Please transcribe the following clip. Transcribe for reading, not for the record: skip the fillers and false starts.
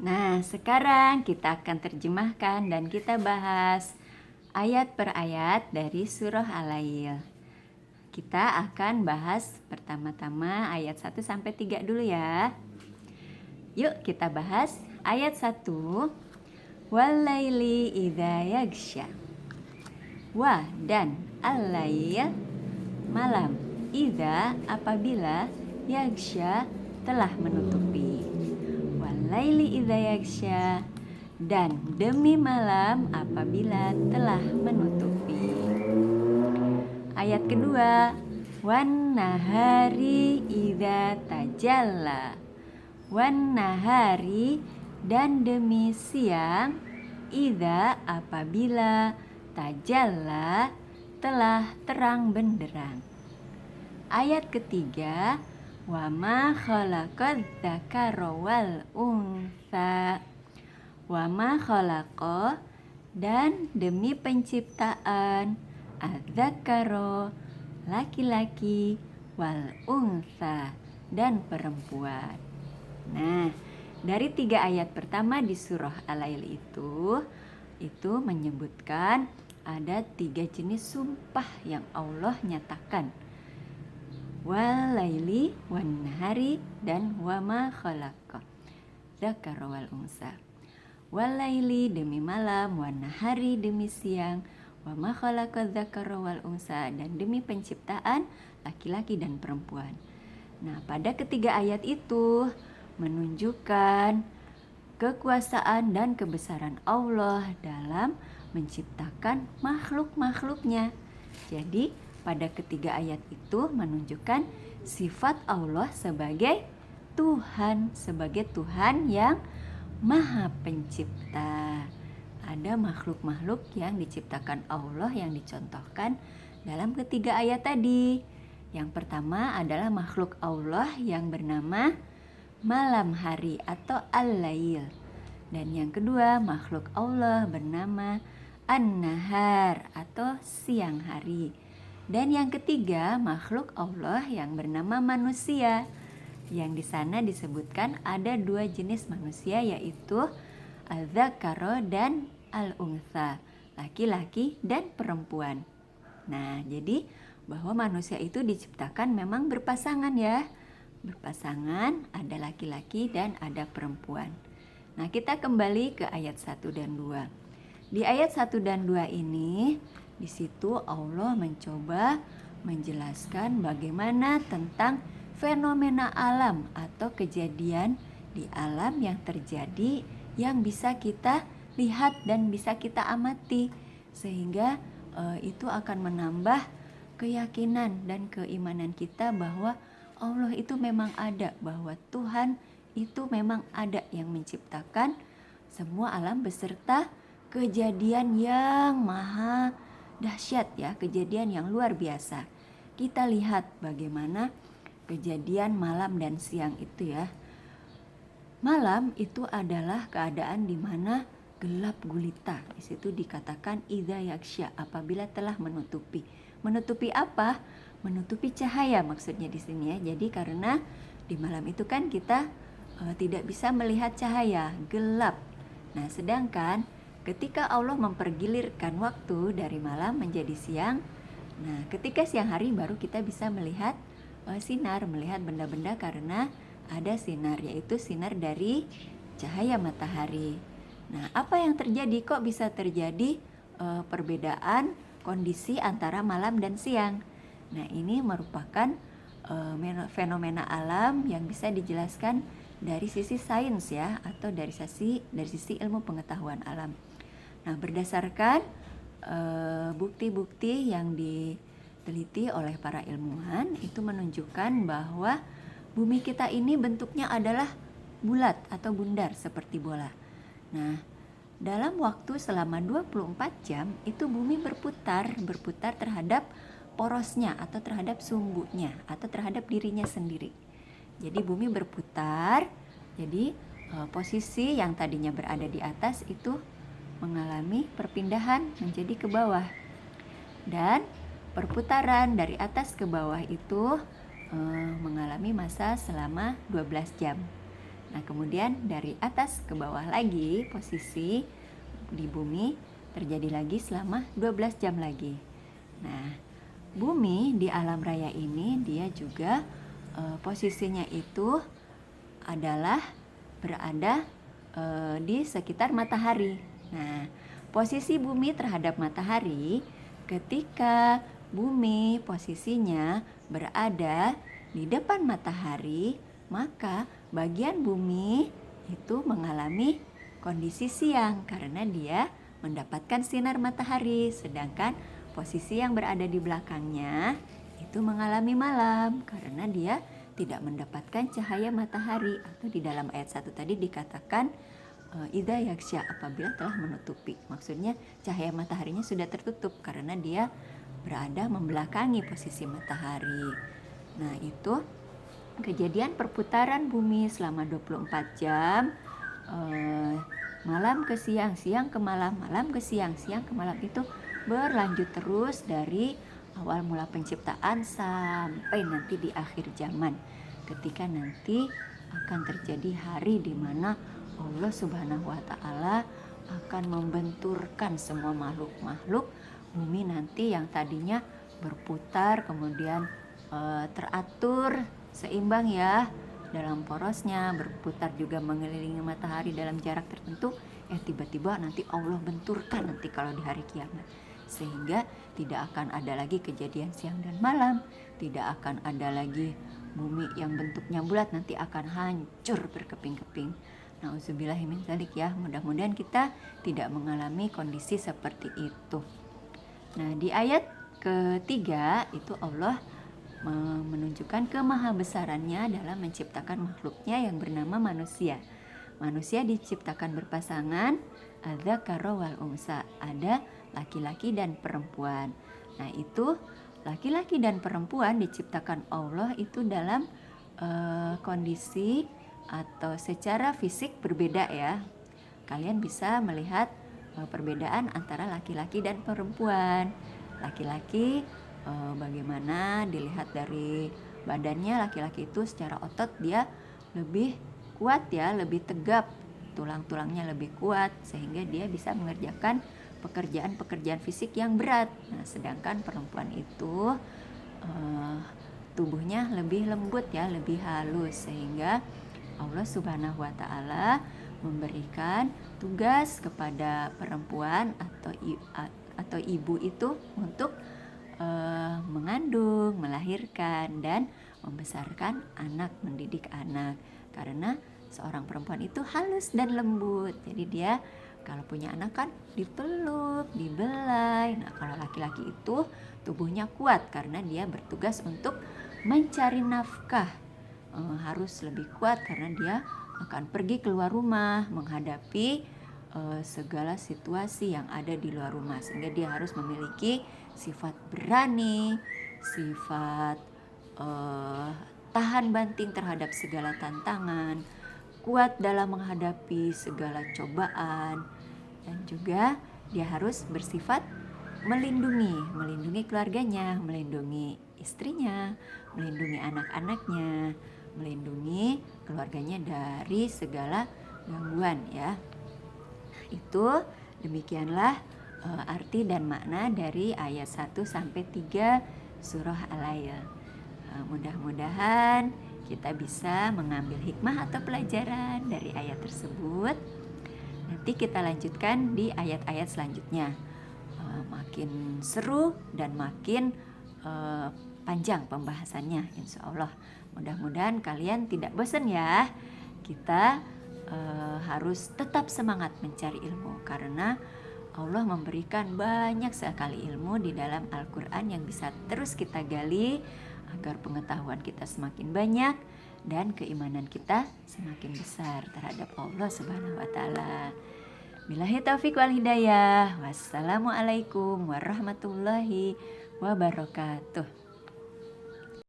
Nah, sekarang kita akan terjemahkan dan kita bahas ayat per ayat dari surah Al-Lail. Kita akan bahas pertama-tama ayat 1 sampai 3 dulu ya. Yuk kita bahas ayat 1. Wal-laili idza yaghsha. Wa dan al-lail malam. Idza apabila yaghsha telah menutupi. Wal-laili idza yaghsha dan demi malam apabila telah menutupi. Ayat kedua, wan nahari idza tajalla. Wan nahari dan demi siang, idza apabila tajalla telah terang benderang. Ayat ketiga, wa ma khalaqadz dzakara wal untha. Wa ma khalaqa dan demi penciptaan adzakara laki-laki wal untha dan perempuan. Nah, dari 3 ayat pertama di surah Al-Lail itu menyebutkan ada 3 jenis sumpah yang Allah nyatakan. Wal-laili, wan-nahari, dan wama khalaqa dzakara wal unsa. Wal-laili demi malam, wan-nahari demi siang, wama khalaqa dzakara wal unsa dan demi penciptaan laki-laki dan perempuan. Nah, pada ketiga ayat itu menunjukkan kekuasaan dan kebesaran Allah dalam menciptakan makhluk-makhluknya. Jadi pada ketiga ayat itu menunjukkan sifat Allah sebagai Tuhan yang Maha Pencipta. Ada makhluk-makhluk yang diciptakan Allah yang dicontohkan dalam ketiga ayat tadi. Yang pertama adalah makhluk Allah yang bernama malam hari atau al-lail. Dan yang kedua makhluk Allah bernama an-nahar atau siang hari. Dan yang ketiga makhluk Allah yang bernama manusia. Yang di sana disebutkan ada 2 jenis manusia yaitu al-dzakara dan al-untha, laki-laki dan perempuan. Nah, jadi bahwa manusia itu diciptakan memang berpasangan ya. Berpasangan, ada laki-laki dan ada perempuan. Nah, kita kembali ke ayat 1 dan 2. Di ayat 1 dan 2 ini, di situ Allah mencoba menjelaskan bagaimana tentang fenomena alam atau kejadian di alam yang terjadi yang bisa kita lihat dan bisa kita amati, sehingga itu akan menambah keyakinan dan keimanan kita bahwa Allah itu memang ada, bahwa Tuhan itu memang ada yang menciptakan semua alam beserta kejadian yang maha dahsyat ya, kejadian yang luar biasa. Kita lihat bagaimana kejadian malam dan siang itu ya. Malam itu adalah keadaan di mana gelap gulita. Di situ dikatakan idza yaghsha, apabila telah menutupi. Menutupi apa? Menutupi cahaya maksudnya di sini ya. Jadi karena di malam itu kan kita tidak bisa melihat cahaya, gelap. Nah, sedangkan ketika Allah mempergilirkan waktu dari malam menjadi siang, nah ketika siang hari baru kita bisa melihat sinar, melihat benda-benda karena ada sinar, yaitu sinar dari cahaya matahari. Nah, apa yang terjadi? Kok bisa terjadi perbedaan kondisi antara malam dan siang? Nah, ini merupakan fenomena alam yang bisa dijelaskan dari sisi sains ya, atau dari sisi ilmu pengetahuan alam. Nah, berdasarkan bukti-bukti yang diteliti oleh para ilmuwan, itu menunjukkan bahwa bumi kita ini bentuknya adalah bulat atau bundar seperti bola. Nah, dalam waktu selama 24 jam itu bumi berputar terhadap porosnya atau terhadap sumbunya atau terhadap dirinya sendiri. Jadi bumi berputar, jadi posisi yang tadinya berada di atas itu mengalami perpindahan menjadi ke bawah. Dan perputaran dari atas ke bawah itu mengalami masa selama 12 jam. Nah, kemudian dari atas ke bawah lagi posisi di bumi terjadi lagi selama 12 jam lagi. Nah, bumi di alam raya ini dia juga posisinya itu adalah berada di sekitar matahari. Nah, posisi bumi terhadap matahari ketika bumi posisinya berada di depan matahari, maka bagian bumi itu mengalami kondisi siang karena dia mendapatkan sinar matahari, sedangkan posisi yang berada di belakangnya itu mengalami malam karena dia tidak mendapatkan cahaya matahari, atau di dalam ayat 1 tadi dikatakan idza yaksya, apabila telah menutupi. Maksudnya cahaya mataharinya sudah tertutup karena dia berada membelakangi posisi matahari. Nah, itu kejadian perputaran bumi selama 24 jam, malam ke siang, siang ke malam, malam ke siang, siang ke malam, itu berlanjut terus dari awal mula penciptaan sampai nanti di akhir zaman, ketika nanti akan terjadi hari di mana Allah Subhanahu wa Ta'ala akan membenturkan semua makhluk-makhluk bumi nanti yang tadinya berputar kemudian teratur seimbang ya dalam porosnya, berputar juga mengelilingi matahari dalam jarak tertentu. Tiba-tiba nanti Allah benturkan nanti kalau di hari kiamat, sehingga tidak akan ada lagi kejadian siang dan malam, tidak akan ada lagi bumi yang bentuknya bulat, nanti akan hancur berkeping-keping. Nauzubillahi min dzalik ya. Mudah-mudahan kita tidak mengalami kondisi seperti itu. Nah, di ayat ketiga itu Allah menunjukkan kemahabesarannya dalam menciptakan makhluknya yang bernama manusia. Manusia diciptakan berpasangan, adzakara wal unsa, ada laki-laki dan perempuan. Nah, itu laki-laki dan perempuan diciptakan Allah itu dalam kondisi atau secara fisik berbeda ya. Kalian bisa melihat perbedaan antara laki-laki dan perempuan. Laki-laki bagaimana dilihat dari badannya, laki-laki itu secara otot dia lebih kuat ya, lebih tegap, tulang-tulangnya lebih kuat sehingga dia bisa mengerjakan pekerjaan-pekerjaan fisik yang berat. Nah, sedangkan perempuan itu tubuhnya lebih lembut ya, lebih halus, sehingga Allah Subhanahu wa Ta'ala memberikan tugas kepada perempuan atau ibu itu untuk mengandung, melahirkan, dan membesarkan anak, mendidik anak. Karena seorang perempuan itu halus dan lembut, jadi dia kalau punya anak kan dipeluk, dibelai. Nah, kalau laki-laki itu tubuhnya kuat karena dia bertugas untuk mencari nafkah, harus lebih kuat karena dia akan pergi keluar rumah menghadapi segala situasi yang ada di luar rumah, sehingga dia harus memiliki sifat berani, sifat tahan banting terhadap segala tantangan, kuat dalam menghadapi segala cobaan, dan juga dia harus bersifat melindungi keluarganya, melindungi istrinya, melindungi anak-anaknya, melindungi keluarganya dari segala gangguan ya. Itu demikianlah arti dan makna dari ayat 1 sampai 3 surah Al-Lail. Mudah-mudahan kita bisa mengambil hikmah atau pelajaran dari ayat tersebut. Nanti kita lanjutkan di ayat-ayat selanjutnya. Makin seru dan makin panjang pembahasannya, insya Allah. Mudah-mudahan kalian tidak bosan ya. Kita harus tetap semangat mencari ilmu, karena Allah memberikan banyak sekali ilmu di dalam Al-Quran yang bisa terus kita gali agar pengetahuan kita semakin banyak dan keimanan kita semakin besar terhadap Allah Subhanahu wa Ta'ala. Billahi taufiq wal hidayah. Wassalamualaikum warahmatullahi wabarakatuh.